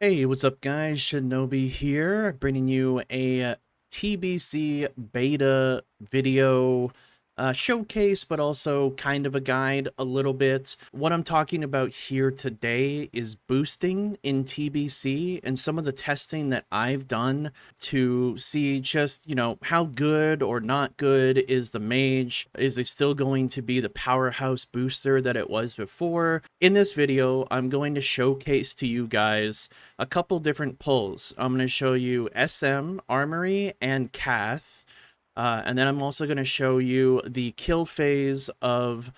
Hey, what's up guys? Shinobi here, bringing you a TBC beta video showcase, but also kind of a guide a little bit. What I'm talking about here today is boosting in TBC and some of the testing that I've done to see just, how good or not good is the mage? Is it still going to be the powerhouse booster that it was before? In this video, I'm going to showcase to you guys a couple different pulls. I'm going to show you SM, Armory, and Cath. And then I'm also going to show you the kill phase of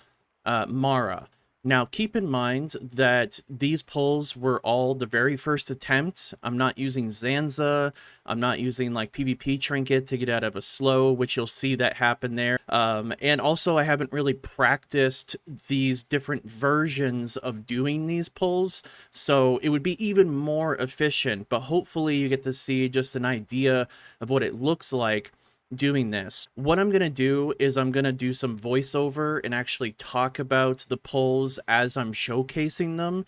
Mara. Now, keep in mind that these pulls were all the very first attempt. I'm not using Zanza. I'm not using like PvP trinket to get out of a slow, which you'll see that happen there. And also, I haven't really practiced these different versions of doing these pulls, so it would be even more efficient. But hopefully, you get to see just an idea of what it looks like doing this. What I'm going to do is I'm going to do some voiceover and actually talk about the pulls as I'm showcasing them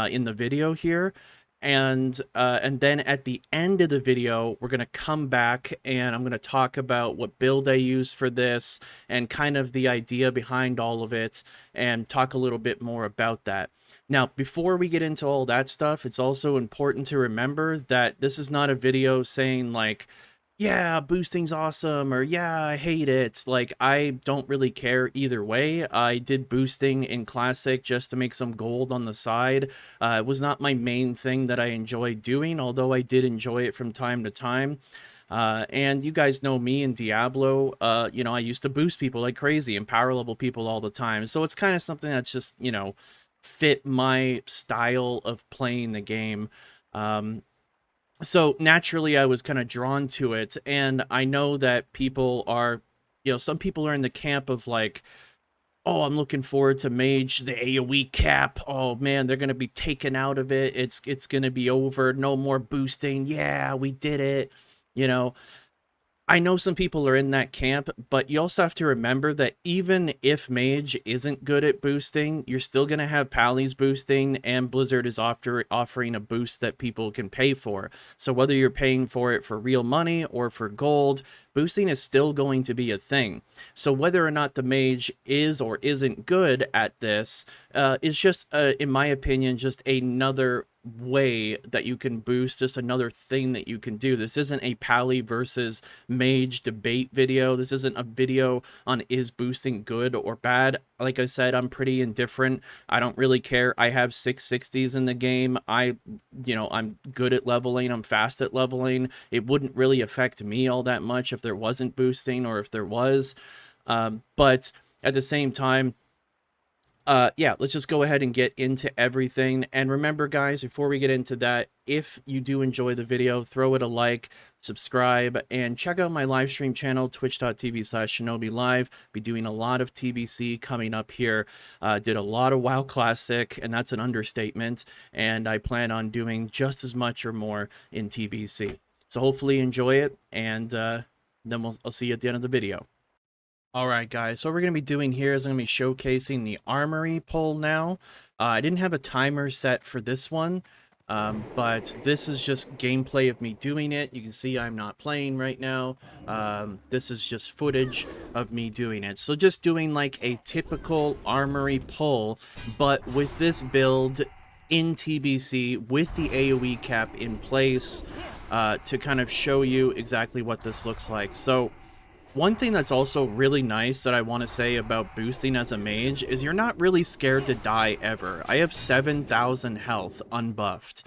in the video here. And then at the end of the video, we're going to come back and I'm going to talk about what build I use for this and kind of the idea behind all of it and talk a little bit more about that. Now, before we get into all that stuff, it's also important to remember that this is not a video saying like, yeah, boosting's awesome, or yeah, I hate it. Like, I don't really care either way. I did boosting in Classic just to make some gold on the side. It was not my main thing that I enjoyed doing, although I did enjoy it from time to time. And you guys know me in Diablo, I used to boost people like crazy and power level people all the time. So it's kind of something that's just, fit my style of playing the game. So naturally I was kind of drawn to it, and I know that people are, some people are in the camp of like, oh, I'm looking forward to Mage, the AoE cap. Oh man, they're going to be taken out of it. It's going to be over. No more boosting. Yeah, we did it. I know some people are in that camp, but you also have to remember that even if Mage isn't good at boosting, you're still going to have Pally's boosting, and Blizzard is offering a boost that people can pay for. So whether you're paying for it for real money or for gold, boosting is still going to be a thing. So whether or not the Mage is or isn't good at this is just, in my opinion, just another way that you can boost, just another thing that you can do. This isn't a Pally versus Mage debate video. This isn't a video on is boosting good or bad. Like I said, I'm pretty indifferent. I don't really care. I have 660s in the game. I'm good at leveling. I'm fast at leveling. It wouldn't really affect me all that much if there wasn't boosting, or if there was. But at the same time, yeah, let's just go ahead and get into everything. And remember, guys, before we get into that, if you do enjoy the video, throw it a like, subscribe, and check out my live stream channel, twitch.tv/ShinobiLive. Be doing a lot of TBC coming up here. Did a lot of WoW Classic, and that's an understatement. And I plan on doing just as much or more in TBC. So hopefully you enjoy it, and then I'll see you at the end of the video. Alright guys, so what we're going to be doing here is I'm going to be showcasing the Armory Pull now. I didn't have a timer set for this one, but this is just gameplay of me doing it. You can see I'm not playing right now. This is just footage of me doing it. So just doing like a typical Armory Pull, but with this build in TBC with the AoE cap in place to kind of show you exactly what this looks like. So one thing that's also really nice that I want to say about boosting as a mage is you're not really scared to die ever. I have 7,000 health unbuffed.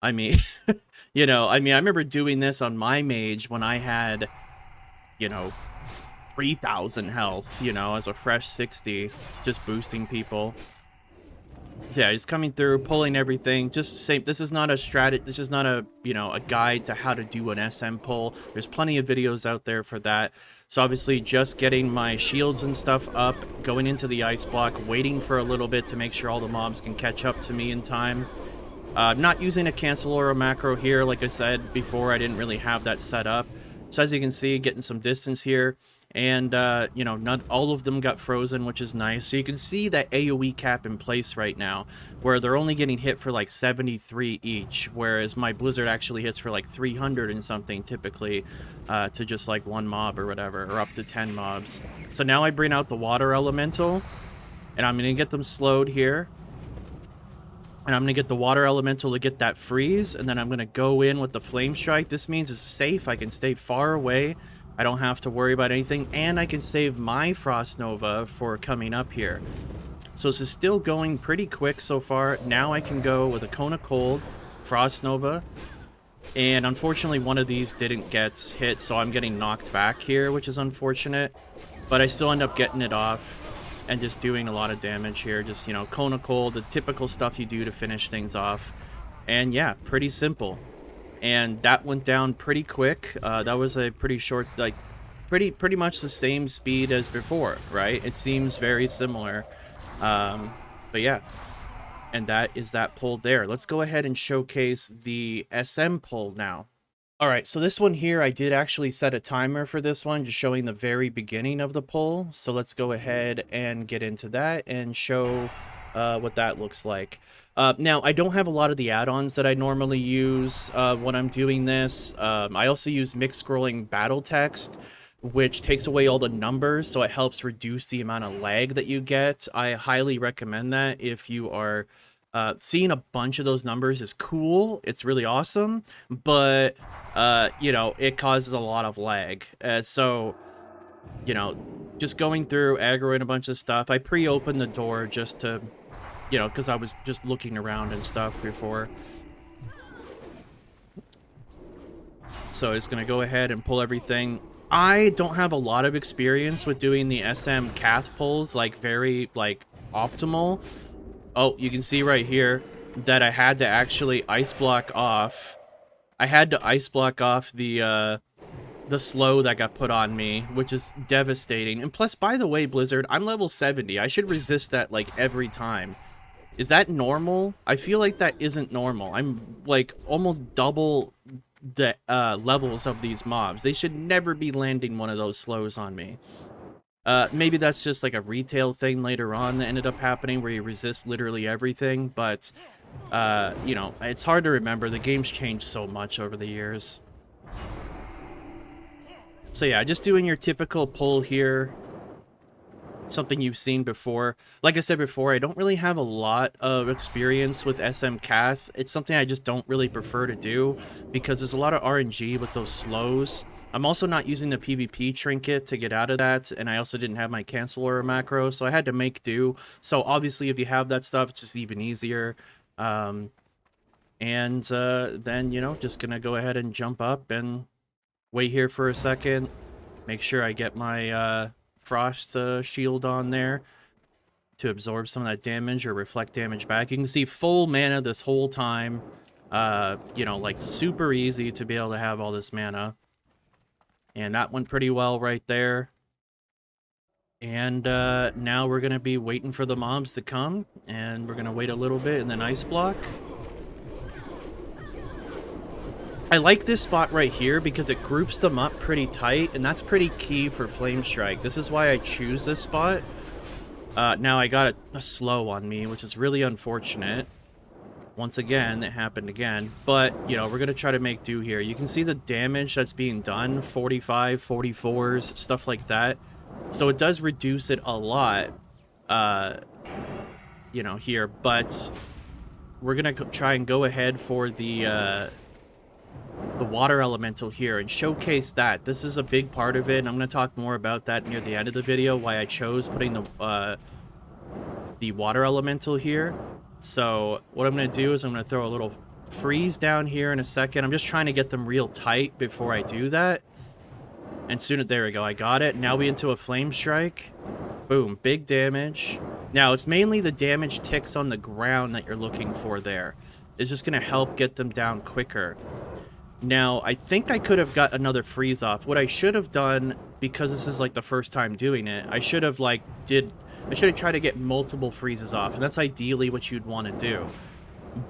I mean, I remember doing this on my mage when I had, 3,000 health, as a fresh 60, just boosting people. So yeah, just coming through, pulling everything, just same. This is not a strategy. This is not a, a guide to how to do an SM pull. There's plenty of videos out there for that. So obviously just getting my shields and stuff up, going into the ice block, waiting for a little bit to make sure all the mobs can catch up to me in time. Not using a cancel or a macro here. Like I said before, I didn't really have that set up. So as you can see, getting some distance here. And, you know, not all of them got frozen, which is nice. So you can see that AoE cap in place right now, where they're only getting hit for like 73 each, whereas my Blizzard actually hits for like 300 and something typically to just like one mob or whatever, or up to 10 mobs. So now I bring out the Water Elemental, and I'm going to get them slowed here. And I'm going to get the Water Elemental to get that freeze, and then I'm going to go in with the Flame Strike. This means it's safe. I can stay far away. I don't have to worry about anything, and I can save my Frost Nova for coming up here. So this is still going pretty quick so far. Now I can go with a Cone of Cold, Frost Nova, and unfortunately one of these didn't get hit, so I'm getting knocked back here, which is unfortunate. But I still end up getting it off and just doing a lot of damage here. Just, you know, Cone of Cold, the typical stuff you do to finish things off. And yeah, pretty simple. And that went down pretty quick. That was a pretty short, like, pretty much the same speed as before, right? It seems very similar. But yeah, and that is that pull there. Let's go ahead and showcase the SM pull now. All right, so this one here, I did actually set a timer for this one, just showing the very beginning of the pull. So let's go ahead and get into that and show what that looks like. Now, I don't have a lot of the add-ons that I normally use when I'm doing this. I also use mixed scrolling battle text, which takes away all the numbers, so it helps reduce the amount of lag that you get. I highly recommend that if you are seeing a bunch of those numbers is cool. It's really awesome, but you know, it causes a lot of lag. So, you know, just going through, aggroing a bunch of stuff. I pre-opened the door just to, you know, because I was just looking around and stuff before. So it's going to go ahead and pull everything. I don't have a lot of experience with doing the SM cath pulls, like very, like, optimal. Oh, you can see right here that I had to actually ice block off. I had to ice block off the slow that got put on me, which is devastating. And plus, by the way, Blizzard, I'm level 70. I should resist that, like, every time. Is that normal? I feel like that isn't normal. I'm, like, almost double the levels of these mobs. They should never be landing one of those slows on me. Maybe that's just, like, a retail thing later on that ended up happening where you resist literally everything, but, you know, it's hard to remember. The game's changed so much over the years. So yeah, just doing your typical pull here. Something you've seen before. Like I said before, I don't really have a lot of experience with SM Cath. It's something I just don't really prefer to do because there's a lot of RNG with those slows. I'm also not using the PvP trinket to get out of that, and I also didn't have my cancel order macro, so I had to make do. So obviously if you have that stuff, it's just even easier. Then, you know, just gonna go ahead and jump up and wait here for a second. Make sure I get my Frost shield on there to absorb some of that damage or reflect damage back. You can see full mana this whole time. You know, like super easy to be able to have all this mana. And that went pretty well right there. And now we're going to be waiting for the mobs to come. And we're going to wait a little bit and then ice block. I like this spot right here because it groups them up pretty tight, and that's pretty key for Flame Strike. This is why I choose this spot. Now I got a slow on me, which is really unfortunate. Once again, it happened again. But, you know, we're going to try to make do here. You can see the damage that's being done, 45, 44s, stuff like that. So it does reduce it a lot, you know, here. But we're going to try and go ahead for the water elemental here and showcase that. This is a big part of it, and I'm going to talk more about that near the end of the video, why I chose putting the water elemental here. So what I'm going to do is I'm going to throw a little freeze down here in a second. I'm just trying to get them real tight before I do that. And soon, there we go, I got it. Now we into a flame strike. Boom, big damage. Now it's mainly the damage ticks on the ground that you're looking for there. It's just going to help get them down quicker. Now, I think I could have got another freeze off. What I should have done, because this is like the first time doing it, I should have tried to get multiple freezes off, and that's ideally what you'd want to do.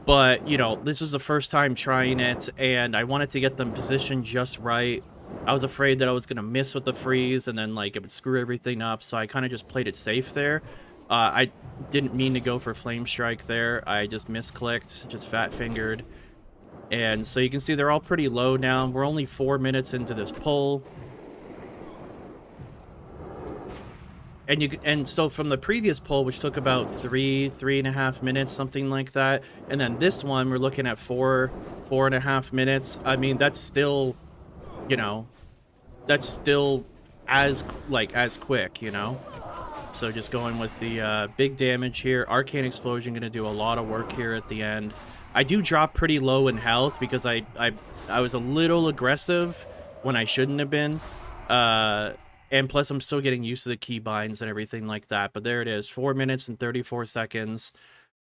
But, you know, this is the first time trying it, and I wanted to get them positioned just right. I was afraid that I was going to miss with the freeze and then like it would screw everything up, so I kind of just played it safe there. I didn't mean to go for Flame Strike there. I just misclicked, just fat fingered. And so you can see they're all pretty low now. We're only 4 minutes into this pull. And so from the previous pull, which took about 3.5 minutes, something like that, and then this one we're looking at 4.5 minutes. I mean, that's still, you know, that's still as quick, you know. So just going with the big damage here. Arcane Explosion going to do a lot of work here at the end. I do drop pretty low in health because I was a little aggressive when I shouldn't have been. And plus I'm still getting used to the keybinds and everything like that. But there it is, 4 minutes and 34 seconds.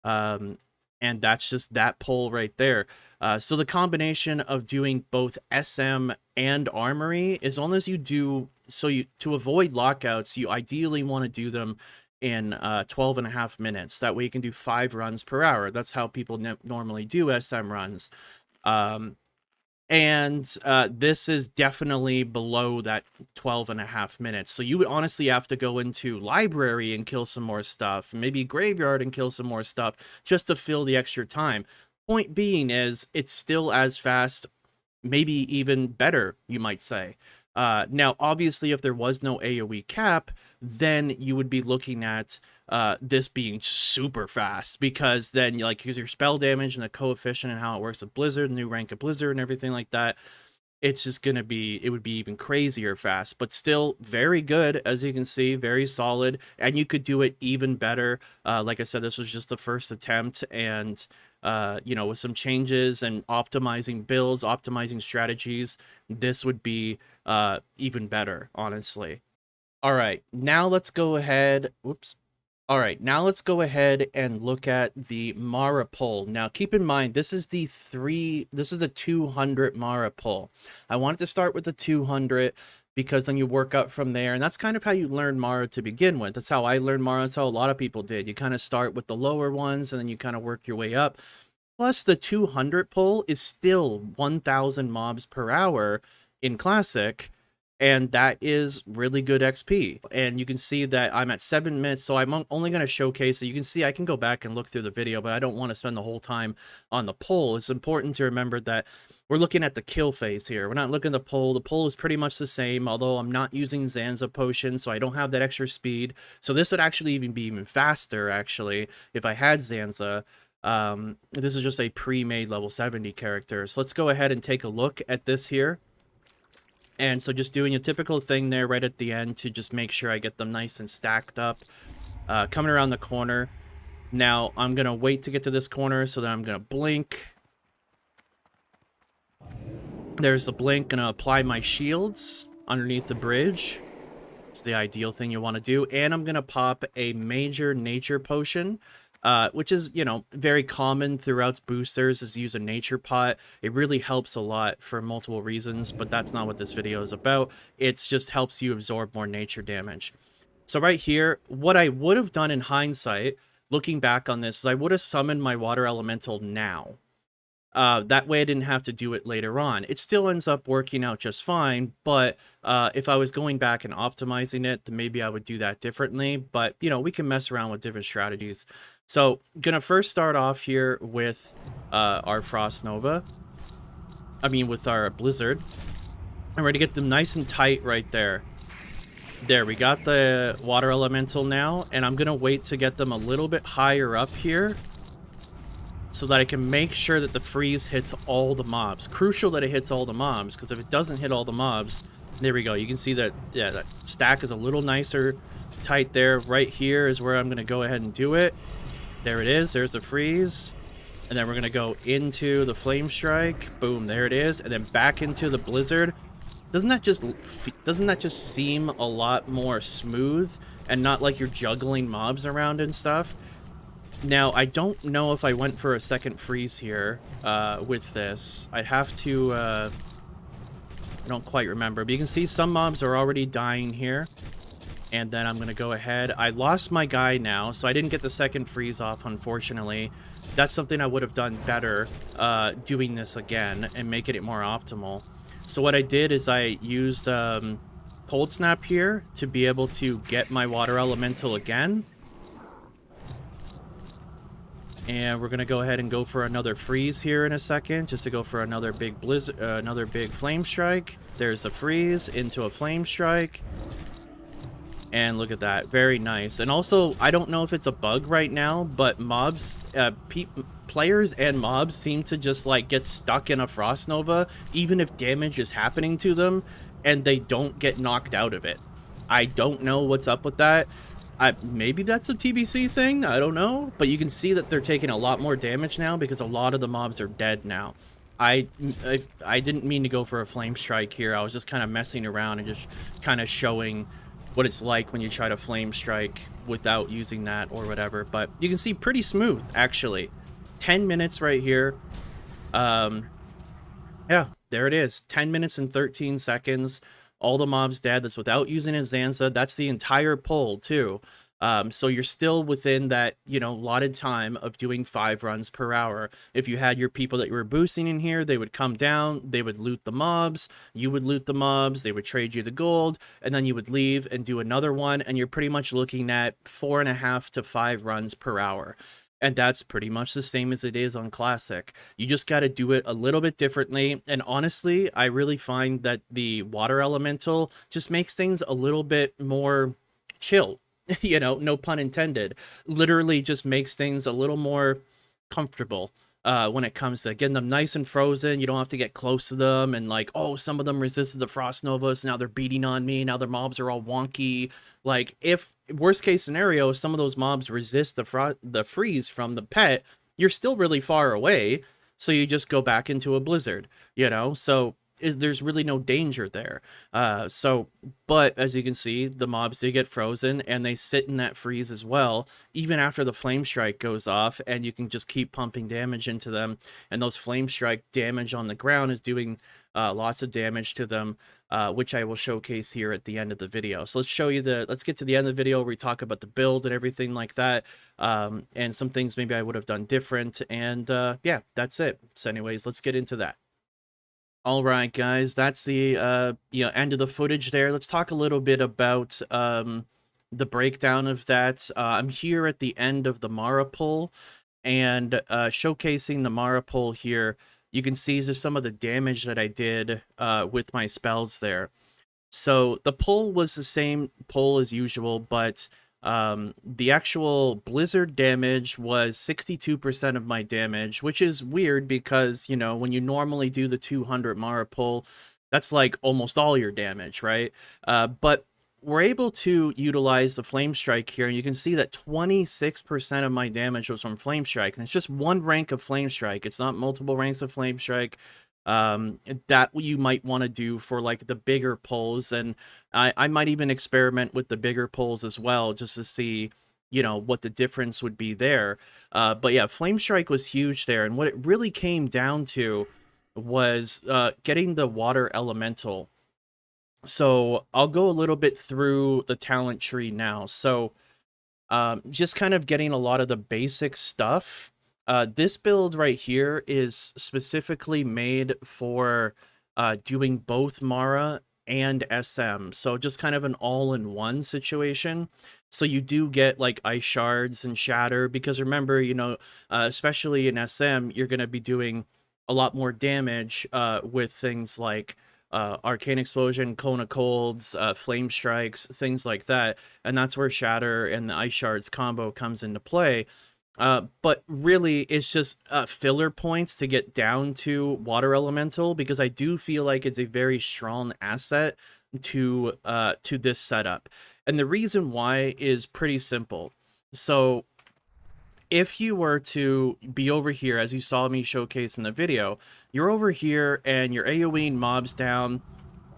And that's just that pull right there. So the combination of doing both SM and Armory, as long as you do, to avoid lockouts, you ideally want to do them in 12.5 minutes. That way you can do 5 runs per hour. That's how people normally do SM runs. And this is definitely below that 12.5 minutes. So you would honestly have to go into library and kill some more stuff, maybe graveyard and kill some more stuff just to fill the extra time. Point being is it's still as fast, maybe even better, you might say. Now, obviously, if there was no AoE cap, then you would be looking at this being super fast, because then like use your spell damage and the coefficient and how it works with Blizzard, new rank of Blizzard and everything like that. It's just gonna be, it would be even crazier fast, but still very good, as you can see, very solid, and you could do it even better. Like I said, this was just the first attempt, and you know, with some changes and optimizing builds, optimizing strategies, this would be even better, honestly. All right, now let's go ahead. Whoops. All right, now let's go ahead and look at the Mara pull. Now, keep in mind, this is a 200 Mara pull. I wanted to start with the 200 because then you work up from there, and that's kind of how you learn Mara to begin with. That's how I learned Mara. That's how a lot of people did. You kind of start with the lower ones, and then you kind of work your way up. Plus, the 200 pull is still 1,000 mobs per hour in Classic, and that is really good XP. And you can see that I'm at 7 minutes, so I'm only going to showcase it. You can see I can go back and look through the video, but I don't want to spend the whole time on the pull. It's important to remember that we're looking at the kill phase here. We're not looking at the pull. The pull is pretty much the same, although I'm not using Zanza Potion, so I don't have that extra speed. So this would actually even be even faster, actually, if I had Zanza. This is just a pre-made level 70 character. So let's go ahead and take a look at this here. And so just doing a typical thing there right at the end to just make sure I get them nice and stacked up. Coming around the corner. Now, I'm going to wait to get to this corner, so then I'm going to blink. There's the blink. Going to apply my shields underneath the bridge. It's the ideal thing you want to do. And I'm going to pop a major nature potion. Which is, you know, very common throughout boosters, is use a nature pot. It really helps a lot for multiple reasons, but that's not what this video is about. It just helps you absorb more nature damage. So right here, what I would have done in hindsight, looking back on this, is I would have summoned my water elemental now. That way I didn't have to do it later on. It still ends up working out just fine, but if I was going back and optimizing it, then maybe I would do that differently. But, you know, we can mess around with different strategies. So, gonna first start off here with our Frost Nova. I mean, with our Blizzard. I'm ready to get them nice and tight right there. There, we got the Water Elemental now, and I'm gonna wait to get them a little bit higher up here, so that I can make sure that the freeze hits all the mobs. Crucial that it hits all the mobs, because if it doesn't hit all the mobs, there we go. You can see that, yeah, that stack is a little nicer tight there. Right here is where I'm going to go ahead and do it. There it is. There's the freeze. And then we're going to go into the Flame Strike. Boom, there it is. And then back into the Blizzard. Doesn't that just seem a lot more smooth and not like you're juggling mobs around and stuff? Now, I don't know if I went for a second freeze here with this. I'd have to... I don't quite remember. But you can see some mobs are already dying here. And then I'm going to go ahead. I lost my guy now, so I didn't get the second freeze off, unfortunately. That's something I would have done better doing this again and making it more optimal. So what I did is I used Cold Snap here to be able to get my water elemental again. And we're gonna go ahead and go for another freeze here in a second, just to go for another big blizzard, another big flame strike. There's a freeze into a flame strike. And look at that, very nice. And also, I don't know if it's a bug right now, but mobs, players and mobs seem to just like get stuck in a Frost Nova, even if damage is happening to them, and they don't get knocked out of it. I don't know what's up with that. Maybe that's a TBC thing, I don't know. But you can see that they're taking a lot more damage now because a lot of the mobs are dead now. I didn't mean to go for a flame strike here. I was just kind of messing around and just kind of showing what it's like when you try to flame strike without using that or whatever. But you can see pretty smooth, actually. 10 minutes right here. Yeah, there it is. 10 minutes and 13 seconds. All the mobs dead. That's without using a Zanza. That's the entire pull, too. So you're still within that, you know, allotted time of doing 5 runs per hour. If you had your people that you were boosting in here, they would come down, they would loot the mobs, you would loot the mobs, they would trade you the gold, and then you would leave and do another one, and you're pretty much looking at 4.5 to 5 runs per hour. And that's pretty much the same as it is on Classic. You just got to do it a little bit differently. And honestly, I really find that the Water Elemental just makes things a little bit more chill. You know, no pun intended. Literally just makes things a little more comfortable when it comes to getting them nice and frozen. You don't have to get close to them and like, oh, some of them resisted the Frost Nova, so now they're beating on me. Now their mobs are all wonky. Like, if worst case scenario, if some of those mobs resist the freeze from the pet, you're still really far away. So you just go back into a blizzard, you know? So there's really no danger there. But as you can see, the mobs do get frozen and they sit in that freeze as well, even after the flame strike goes off, and you can just keep pumping damage into them. And those flame strike damage on the ground is doing lots of damage to them, which I will showcase here at the end of the video. So let's get to the end of the video where we talk about the build and everything like that, and some things maybe I would have done different. And yeah, that's it. So anyways, let's get into that. All right, guys, that's the end of the footage there. Let's talk a little bit about the breakdown of that. I'm here at the end of the Mara Pull, and showcasing the Mara Pull here. You can see just some of the damage that I did with my spells there. So the pull was the same pull as usual, but the actual blizzard damage was 62% of my damage, which is weird because, you know, when you normally do the 200 Mara pull, that's like almost all your damage, right? But we're able to utilize the Flame Strike here, and you can see that 26% of my damage was from Flame Strike, and it's just one rank of Flame Strike. It's not multiple ranks of Flame Strike. That you might want to do for like the bigger pulls, and I might even experiment with the bigger pulls as well, just to see, you know, what the difference would be there. But yeah, Flame Strike was huge there, and what it really came down to was getting the Water Elemental. So I'll go a little bit through the talent tree now. So just kind of getting a lot of the basic stuff. This build right here is specifically made for doing both Mara and SM. So just kind of an all-in-one situation. So you do get like Ice Shards and Shatter, because remember, you know, especially in SM, you're going to be doing a lot more damage with things like Arcane Explosion, Cone of Colds, Flame Strikes, things like that. And that's where Shatter and the Ice Shards combo comes into play. But really, it's just filler points to get down to Water Elemental, because I do feel like it's a very strong asset to this setup. And the reason why is pretty simple. So if you were to be over here, as you saw me showcase in the video, you're over here and you're AoEing mobs down,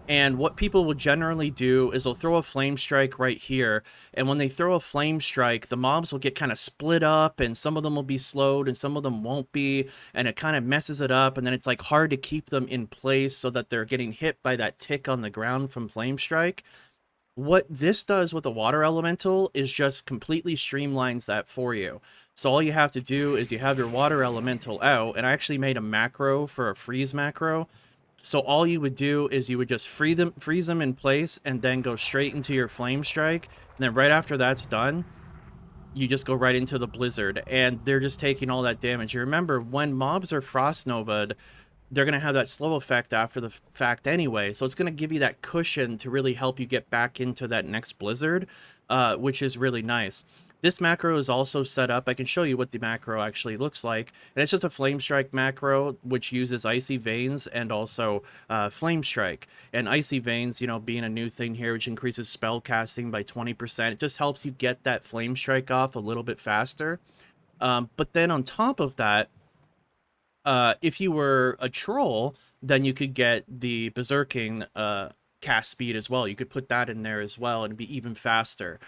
and what people will generally do is they'll throw a Flame Strike right here, and when they throw a Flame Strike, the mobs will get kind of split up, and some of them will be slowed and some of them won't be, and it kind of messes it up, and then it's like hard to keep them in place so that they're getting hit by that tick on the ground from Flame Strike. What this does with the Water Elemental is just completely streamlines that for you. So all you have to do is you have your Water Elemental out, and I actually made a macro for a freeze macro. So all you would do is you would just freeze them in place, and then go straight into your flame strike. And then right after that's done, you just go right into the blizzard, and they're just taking all that damage. You remember, when mobs are frost nova'd, they're going to have that slow effect after the fact anyway, so it's going to give you that cushion to really help you get back into that next blizzard, which is really nice. This macro is also set up. I can show you what the macro actually looks like, and it's just a flame strike macro which uses icy veins and also flame strike. And icy veins, you know, being a new thing here, which increases spell casting by 20%, it just helps you get that flame strike off a little bit faster. But then on top of that, if you were a troll, then you could get the berserking cast speed as well. You could put that in there as well and be even faster.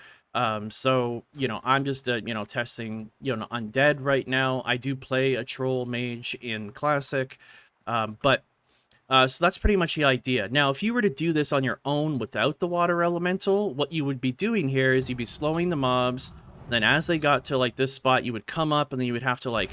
So, you know, I'm just, you know, testing, you know, undead right now. I do play a troll mage in classic, but so that's pretty much the idea. Now, if you were to do this on your own without the water elemental, what you would be doing here is you'd be slowing the mobs. Then as they got to like this spot, you would come up, and then you would have to like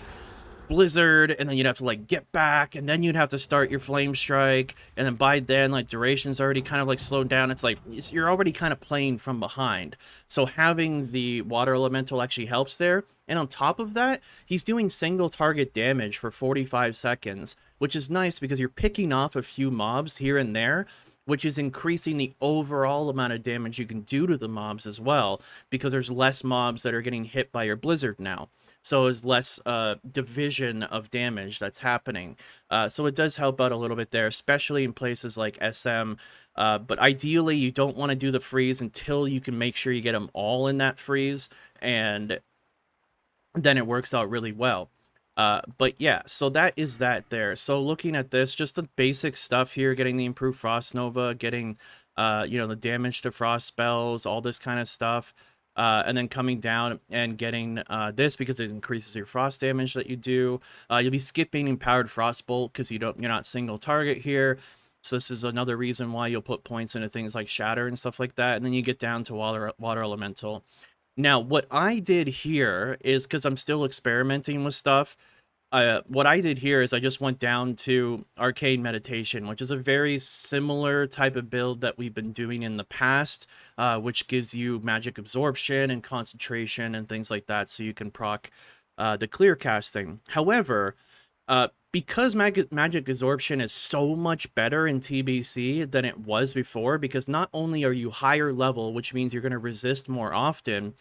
blizzard, and then you'd have to like get back, and then you'd have to start your flame strike, and then by then like duration's already kind of like slowed down. It's like you're already kind of playing from behind, so having the water elemental actually helps there. And on top of that, he's doing single target damage for 45 seconds, which is nice because you're picking off a few mobs here and there, which is increasing the overall amount of damage you can do to the mobs as well, because there's less mobs that are getting hit by your blizzard now. So there's less division of damage that's happening. So it does help out a little bit there, especially in places like SM. But ideally, you don't want to do the freeze until you can make sure you get them all in that freeze, and then it works out really well. But yeah, so that is that there. So looking at this, just the basic stuff here, getting the improved Frost Nova, getting, you know, the damage to frost spells, all this kind of stuff. And then coming down and getting this because it increases your frost damage that you do. You'll be skipping Empowered Frostbolt because you're not single target here. So this is another reason why you'll put points into things like Shatter and stuff like that. And then you get down to Water Elemental. Now, what I did here is, because I'm still experimenting with stuff, what I did here is I just went down to Arcane Meditation, which is a very similar type of build that we've been doing in the past, which gives you magic absorption and concentration and things like that, so you can proc the clear casting. However, because magic absorption is so much better in TBC than it was before, because not only are you higher level, which means you're going to resist more often,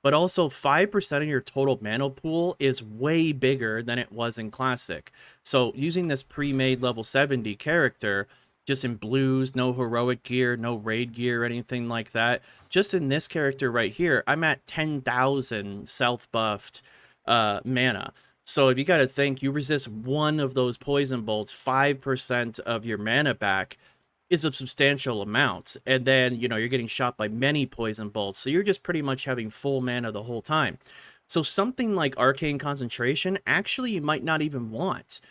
but also 5% of your total mana pool is way bigger than it was in Classic. So using this pre-made level 70 character, just in blues, no heroic gear, no raid gear, or anything like that, just in this character right here, I'm at 10,000 self-buffed mana. So if you got to think, you resist one of those poison bolts, 5% of your mana back is a substantial amount. And then, you know, you're getting shot by many poison bolts, so you're just pretty much having full mana the whole time. So something like Arcane Concentration, actually you might not even want.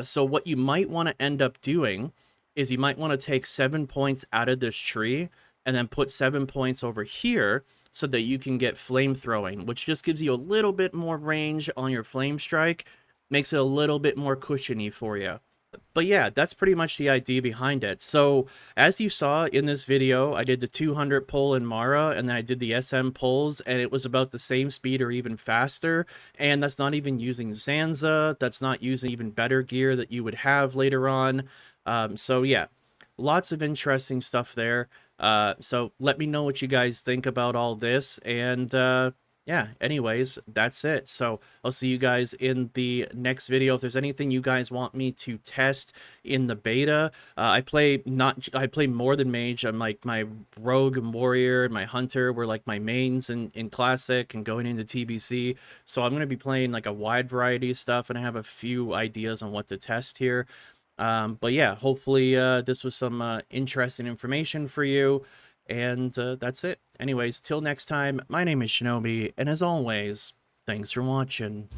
So what you might want to end up doing is you might want to take 7 points out of this tree and then put 7 points over here, so that you can get flame throwing, which just gives you a little bit more range on your flame strike, makes it a little bit more cushiony for you. But yeah, that's pretty much the idea behind it. So as you saw in this video, I did the 200 pull in Mara, and then I did the SM pulls, and it was about the same speed or even faster. And that's not even using Zanza. That's not using even better gear that you would have later on. So yeah, lots of interesting stuff there. So let me know what you guys think about all this, and yeah, anyways, that's it. So I'll see you guys in the next video. If there's anything you guys want me to test in the beta, I play more than mage. I'm like, my rogue and warrior and my hunter were like my mains in classic and going into TBC. So I'm going to be playing like a wide variety of stuff, and I have a few ideas on what to test here. But yeah, hopefully this was some interesting information for you, and that's it. Anyways, till next time, my name is Shinobi, and as always, thanks for watching.